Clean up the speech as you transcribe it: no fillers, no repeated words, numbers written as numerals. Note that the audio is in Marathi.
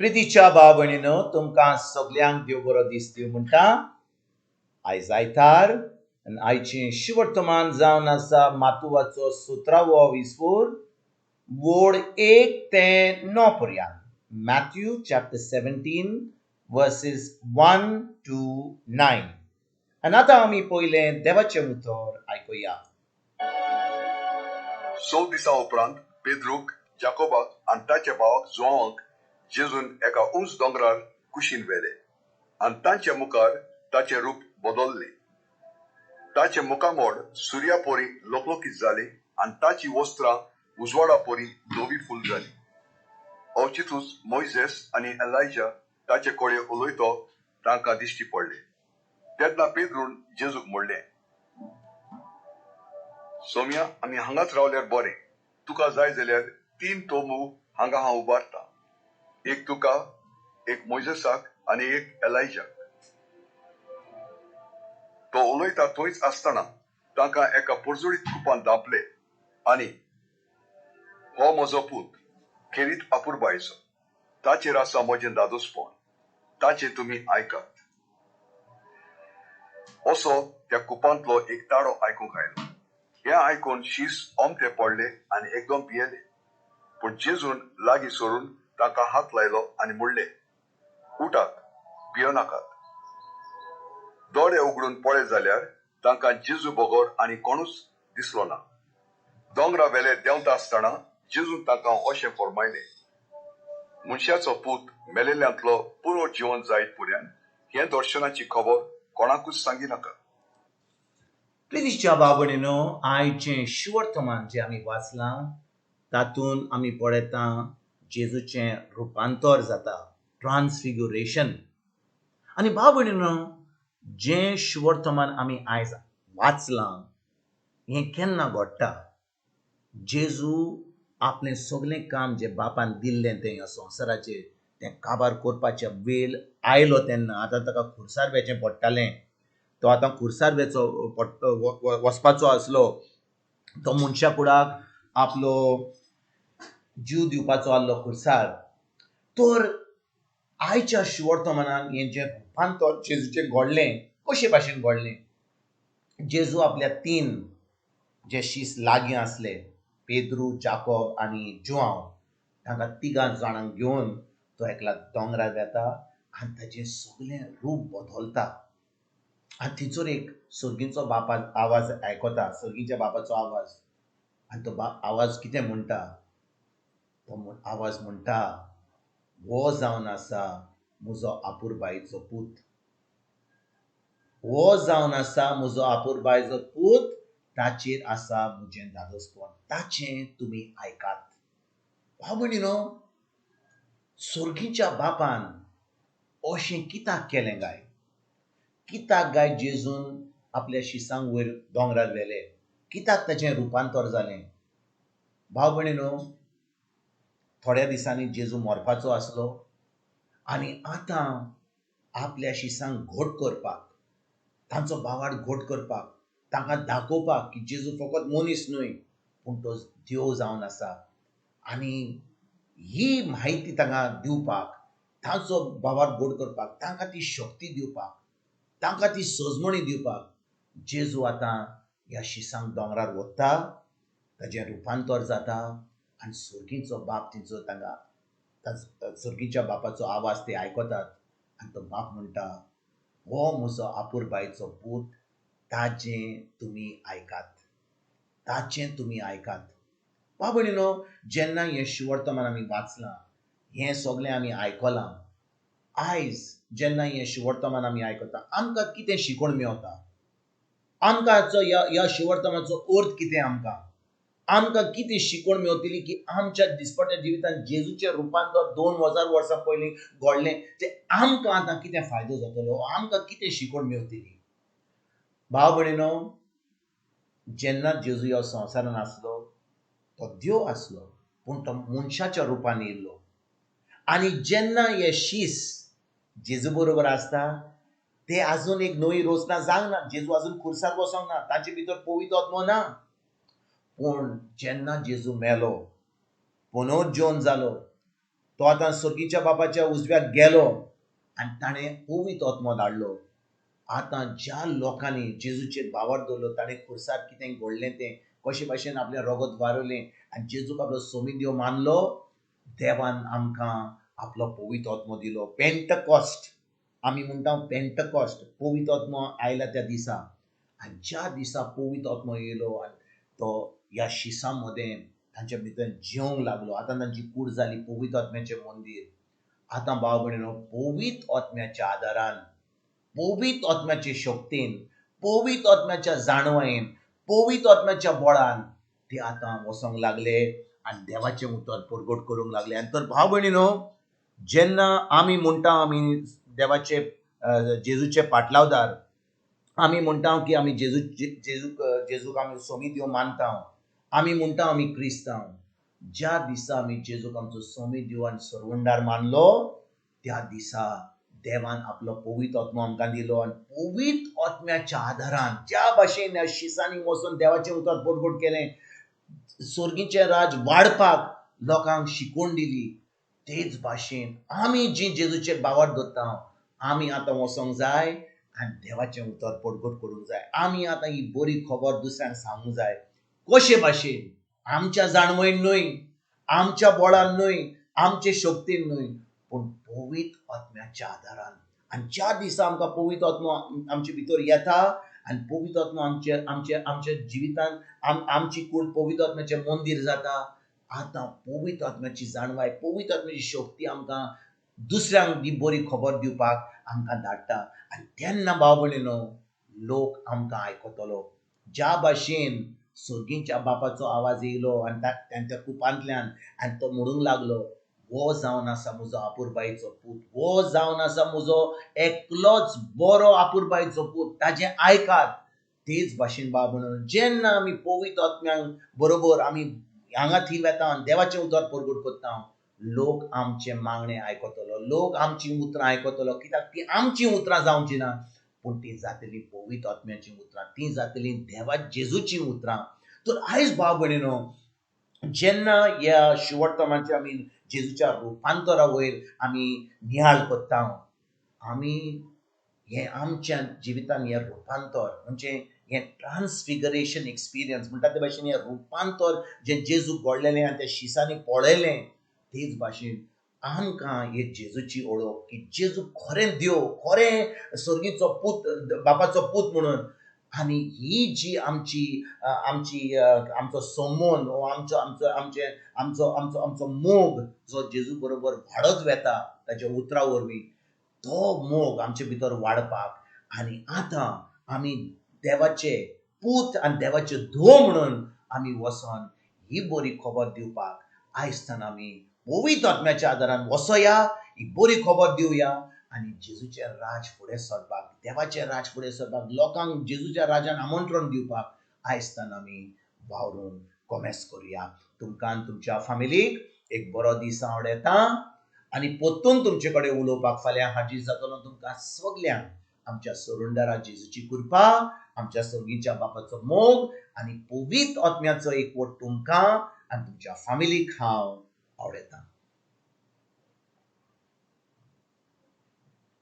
प्रितीच्या भाव भयणीनो तुमकां सगल्यांक देव बरो दीस दिवं म्हणटा. आयज आयतार आनी आयचें शिवर्तमान जावन आसा मातुवाचो 17वो विस्पूर वोड 1 ते 9 पर्यंत. Matthew chapter 17 verses 1 to 9. आनी आतां आमी पयलें देवाचें उतर आयकुया. 6 दिसां उपरांत पेद्रूक, जाकोबाक आनी ताच्या भावाक जोआवाक जेजून एका उंच दोंगरार कुशीन व्हेले आनी तांच्या मुखार ताचें रूप बदल्लें. ताचे मुखामोड सुर्या पोरी लोकलोकीत जाली आनी ताची वस्त्रां उजवाडा पोरी धोवी फूल जाली. अवचितूच मोइसेस आनी एलायजा ताचे कडेन उलयतो तांकां दिश्टी पडले. तेन्ना पेद्रून जेजूक म्हणलें, सोम्या, आमी हांगाच रावल्यार बरें. तुका जाय जाल्यार 3 तोंबू हांगा हांव उबारतां. एक तुका, एक मोइसेसाक आनी एक एलायजाक. तो उलयता थंयच आसतना तांकां एका पुरजुळीत कुपान धांपले आनी हो म्हजो पूत, खेरीत आपुरबायेचो. ताचेर आसा म्हजें दादोसपण. ताचें तुमी आयकात. असो त्या कुपांतलो एक ताळो आयकूंक आयलो. हें आयकून शीस ओमते पडले आनी एकदम भियेले. पूण जेजून लागीं सरून तांकां हात लायलो आनी म्हणलें, उठात, भियो नाकात. दोळे उगडून पळय जाल्यार तांकां जेजू बगर आनी कोणूच दिसलो ना. दोंगरा वेले देंवता आसतना जेजून तांकां अशें फर्मायलें, मनशाचो पूत मेलेल्यांतलो पुरो जिवंत जायत पर्यंत हे दर्शनाची खबर कोणाकूच सांगी नाका. प्रितीच्या भाव भयणीनो, आयचें शिवर्तमान जें आमी वाचलां तातूंत आमी पळयता जेजूचें रुपांतर जाता, ट्रान्सफिग्युरेशन. आनी भाव भयणीनो, जें शिवर्तमान आमी आयज वाचलां हें केन्ना घडटा. जेजू आपलें सगलें काम जें बापान दिल्लें तें ह्या संवसाराचेर तें काबार करपाचें वेळ आयलो तेन्ना आतां ताका खुर्सार वेचें पडटालें. तो आतां खुर्सार वचपाचो आसलो. तो मनशा कुडाक आपलो जीव दिवपाचो आसलो खुर्सार. तर आयच्या शिवर्तमानान हें जें रुपांतर जेजूचें घडलें, कशे भाशेन घडलें. जेजू आपल्या 3 जे शीस लागीं आसले, पेद्रू, जाकोब आनी जोआव, तांकां 3 जाणांक घेवन तो एकला दोंगरार येता आनी ताचें सगलें रूप बदलता. आनी थंयसर एक सर्गीचो आवाज आयकता, सर्गीच्या बापाचो आवाज. आनी तो आवाज कितें म्हणटा. तो आवाज म्हणटा, हो जावन आसा म्हजो आपुरबायेचो पूत. हो जावन आसा म्हजो आपुरबायेचो पूत, ताचेर आसा म्हजें दादोसपण. ताचें तुमी आयकात. भाव भयणीनो, सर्गीच्या बापान अशें कित्याक केलें गाय. कित्याक गाय जेजून आपल्या शिसांक वयर दोंगरार व्हेले. कित्याक ताचें रुपांतर जालें. भाव भयणीनो, थोड्या दिसांनी जेजू मरपाचो आसलो आनी आतां आपल्या शिसांक घट करपाक, तांचो भावार्थ घट करपाक, तांकां दाखोवपाक की जेजू फकत मनीस न्हय पूण तो देव जावन आसा. आनी ही म्हायती तांकां दिवपाक, तांचो भावार्थ घट करपाक, तांकां ती शक्ती दिवपाक, तांकां ती सजमणी दिवपाक जेजू आतां ह्या शिसांक दोंगरार व्हरता. ताचें रुपांतर जाता आनी सर्गीचो बाप थंयसर तांकां सर्गीच्या बापाचो आवाज ते आयकतात. आनी तो बाप म्हणटा, हो म्हजो आपुरबायेचो पूत, ताचें तुमी आयकात. ताचें तुमी आयकात. भाव भयणीनो, जेन्ना हें शिवर्तमान आमी वाचलां, हें सगलें आमी आयकलां, आयज जेन्ना हें शिवर्तमान आमी आयकता, आमकां कितें शिकवण मेवता. आमकां ह्या शिवर्तमानाचो अर्थ कितें. आमकां कितें शिकवण मेवतली की आमच्या दिसपट्या जिवितांत जेजूचें रुपांतर 2000 वर्सां पयलीं घडलें तें आमकां आतां कितें फायदो जातलो, आमकां कितें शिकवण मेवतली. भाव भयणीनो, जेन्ना जेजू ह्या संवसारान आसलो तो देव आसलो पूण तो मनशाच्या रुपान येयल्लो. आनी जेन्ना हे शीस जेजू बरोबर आसता ते आजून एक नवी रचना जावंक ना. जेजू आजून खुर्सार बसोंक ना, ताचे भितर पवित्र आत्मो ना. पूण जेन्ना जेजू मेलो, पुनरुज्जीवन जालो, तो आतां सर्गीच्या बापाच्या उजव्याक गेलो आनी ताणें पवित्र आत्मो धाडलो. आतां ज्या लोकांनी जेजूचेर बावर दवरलो ताणें खुर्सार कितें घडलें तें कशे भाशेन आपलें रगत वारयलें आनी जेजूक आपलो सोमी देव मानलो, देवान आमकां आपलो पवित्र आत्मो दिलो. पेंटकॉस्ट आमी म्हणटा पेंटकॉस्ट, पवित्र आत्मो आयला त्या दिसा. आनी ज्या दिसा पवित्र आत्मो येयलो आनी तो ह्या शिसां मदें तांच्या भितर जिवंक लागलो. आतां तांची कूड जाली पवित्र आत्म्याचें मंदीर. आतां भाव भयणीनो, पवित्र आत्म्याच्या आदारान, पवित्र आत्म्याचे शक्तीन, पवित्र आत्म्याच्या जाणवायेन, पवित्र आत्म्याच्या बळान ते आतां वसोंक लागले आनी देवाचें उतर परगट करूंक लागले. आनी तर भाव भयणीनो, जेन्ना आमी म्हणटा आमी देवाचे जेजूचे पाटलावदार, आमी म्हणटा की आमी जेजूक आमी सोमी देव मानता, आमी म्हणटा आमी क्रिस्तांव. ज्या दिसा आमी जेजूक आमचो सोमी देव आनी सर्वंडार मानलो, त्या दिसा देवान आपलो पवित्र आत्मो आमकां दिलो. आनी पवित्र आत्म्याच्या आदारान ज्या भाशेन ह्या शिसांनी वचून देवाचें उतर परगट केलें, सर्गीचें राज वाडपाक लोकांक शिकवण दिली, तेच भाशेन आमी जी जेजूचेर बावर दवरता, आमी आतां वचोंक जाय आनी देवाचें उतर परगट करूंक जाय. आमी आतां ही बरी खबर दुसऱ्यांक सांगूंक जाय. कशे भाशेन? आमच्या जाणवयेन न्हय, आमच्या बळान न्हय, आमचे शक्तीन न्हय, पूण पवित्र आत्म्याच्या आदारान. आनी ज्या दिसा आमकां पवित्र आत्मो आमचे भितर येता आनी पवित्र आत्मो आमच्या जिवितान आमची कूड पवित्र आत्म्याचें मंदीर जाता, आतां पवित्र आत्म्याची जाणवाय, पवित्र आत्म्याची शक्ती आमकां दुसऱ्यांक ही बरी खबर दिवपाक आमकां धाडटा. आनी तेन्ना भाव भयणीनो, लोक आमकां आयकतलो. ज्या भाशेन सर्गीच्या बापाचो आवाज येयलो आनी तांच्या कुपांतल्यान आनी तो म्हणूंक लागलो, हो जावन आसा म्हजो आपुरबायेचो पूत, हो जावन आसा म्हजो एकलोच बरो आपुरबायेचो पूत, ताजें आयकात. तेच भाशेन भाव भयणीनो, जेन्ना आमी पवित्र आत्म्यां बरोबर आमी हांगा थी वेता आनी देवाचें उतर परगट करता, लोक आमचें मागणें आयकतलो, लोक आमचीं उतरां आयकतलो. कित्याक ती आमचीं उतरां जावचीं ना, पूण ती जातलीं पवित्र आत्म्याचीं उतरां, ती जातलीं देवा जेजूचीं उतरां. तर आयज भाव भयणीनो, जेन्ना ह्या शिवोर्तमाचे आमी जेजूच्या रुपांतरा वयर आमी नियाळ करता, आमी हें आमच्या जिवितान हें रुपांतर म्हणजे हें ट्रान्सफिगरेशन एक्सपिरियन्स म्हणटा ते भाशेन हें रुपांतर जें जेजूक घडलेलें आनी त्या शिसांनी पळयलें, तेच भाशेन आमकां हे जेजूची ओळख, की जेजू खरें देव, खरें सर्गीचो पूत, बापाचो पूत म्हणून. आनी ही जी आमचो संबंद हो आमचो मोग जो जेजू बरोबर वाडत वेता ताच्या उतरां वरवीं, तो मोग आमचे भितर वाडपाक आनी आतां आमी देवाचे पूत आनी देवाचे धोव म्हणून आमी वचोन ही बरी खबर दिवपाक आयजतान आमी पवित्र आत्म्याच्या आदारान वसोया, ही बरी खबर दिवया आनी जेजूचें राज फुडें सरपाक, देवाचें राज फुडें सरपाक, लोकांक जेजूच्या राजान आमंत्रण दिवपाक आयजतान आमी वावरून कोमेस करुया. तुमकां आनी तुमच्या फॅमिलीक एक बरो दीस हांव येता आनी परतून तुमचे कडेन उलोवपाक फाल्यां हाजीर जातलो. तुमकां सगल्यांक आमच्या सर्वंडारा जेजूची कृपा, आमच्या सर्गीच्या बापाचो मोग आनी पवित्र आत्म्याचो एकवट तुमकां आनी तुमच्या फॅमिलीक हांव आवडयतां.